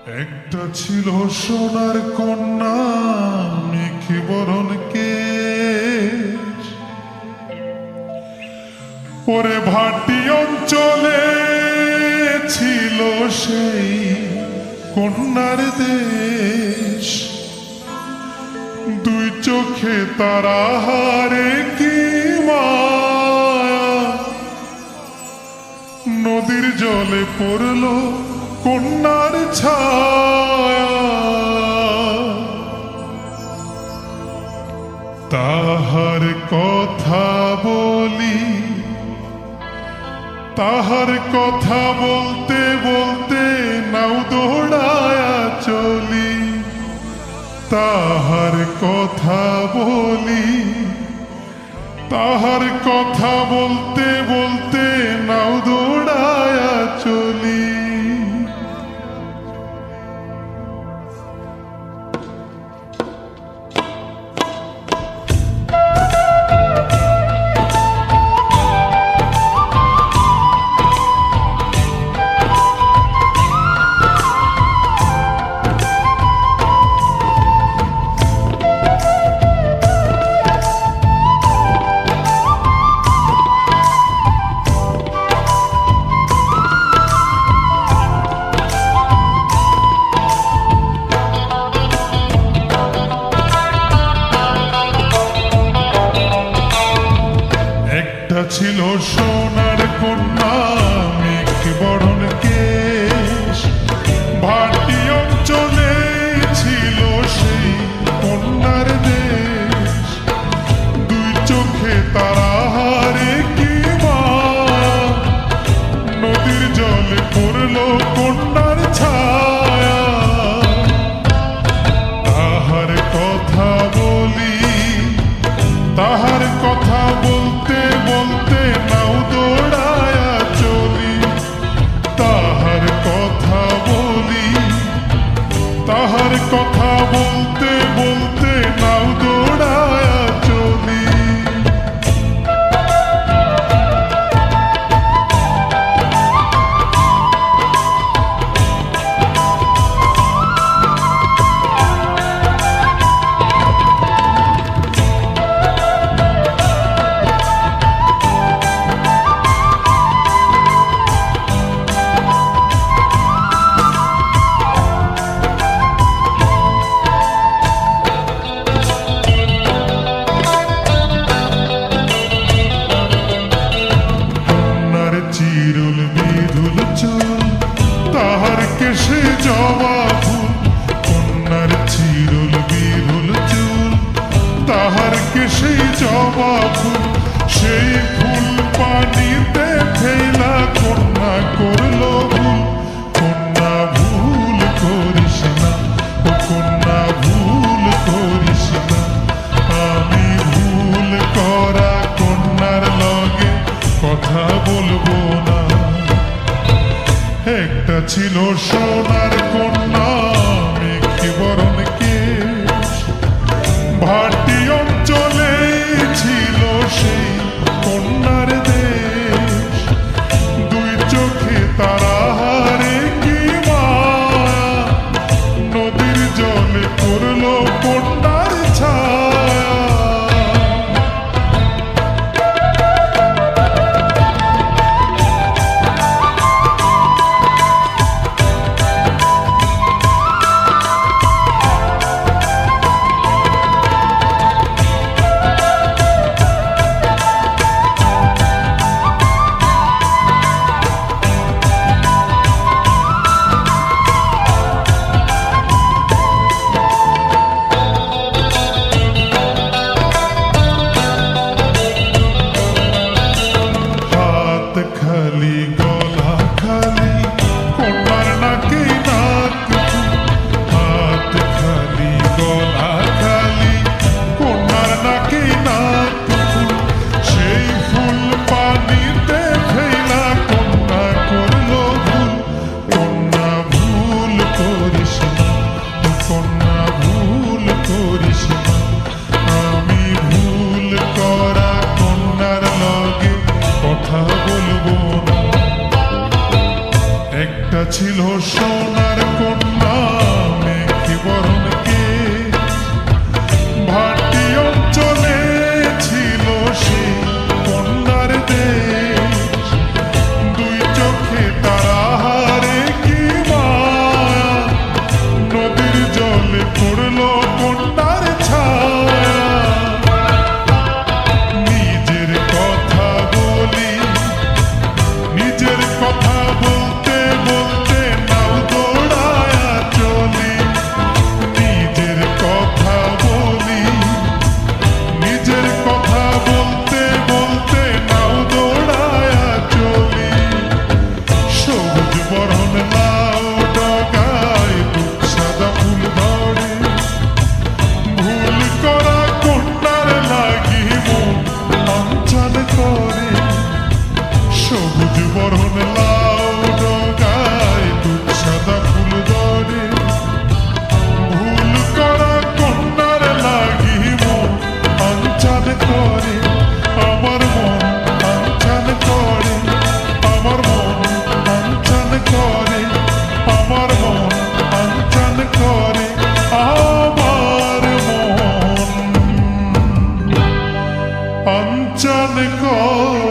একটা ছিল সোনার কন্যা মেঘে বরণ কেশ, ওরে ভাটি অঞ্চলে ছিল সেই কন্যার দেশ। দুই চোখে তারা হারে কি মায়া, নদীর জলে পড়ল কন্যার ছায়া। তাহার কথা বলি, তাহার কথা বলতে বলতে নাও দৌড়ায়া চলি। তাহার কথা বলি, তাহার কথা বলতে বলতে নাও দৌড়ায়া চলি। ছিল সোনার কন্যা মেঘে বরণ কেশ, ভাটি অঞ্চলে ছিল সেই কন্যার দেশ। দুই চোখে তারা হারে কি মায়া, নদীর জলে পড়ল কন্যার ছায়া। তাহার কথা বলি, তাহার কথা বলতে বলতে নাও দৌড়ায়া চলি। তাহার কথা বলি, তাহার কথা বলতে বলতে নাও দৌড়ায়া চলি। চিরুল বিধুল চুল, তাহার কেশে জবা ফুল। কন্যার চিরুল বিধুল চুল, তাহার কেশে জবা ফুল। সেই ফুল পানিতে ফেলা কন্যা করল ভুল। কন্যা ভুল করিস না, ও কন্যা ভুল করিস না। আমি ভুল করা কন্যার লগে কথা বলবো না। একটা ছিল সোনার কন্যা মেঘে বরণ কেশ, ভাটি অঞ্চলে ছিল সেই কন্যার দেশ। দুই চোখে তারা হারে কি মায়া, নদীর জলে পড়ল কন্যার ছায়া। খালি গলা খালি কন্যার নাকে নাক ফুল। হাত খালি গলা খালি কন্যার নাকে নাক ফুল। সেই ফুল পানিতে ফেলা কন্যা করল ভুল। কন্যা ভুল করিস না, কন্যা ভুল করিস না। আমি ভুল করা কন্যার লগে কথা বলবো না। একটা ছিল সোনার কন্যা করে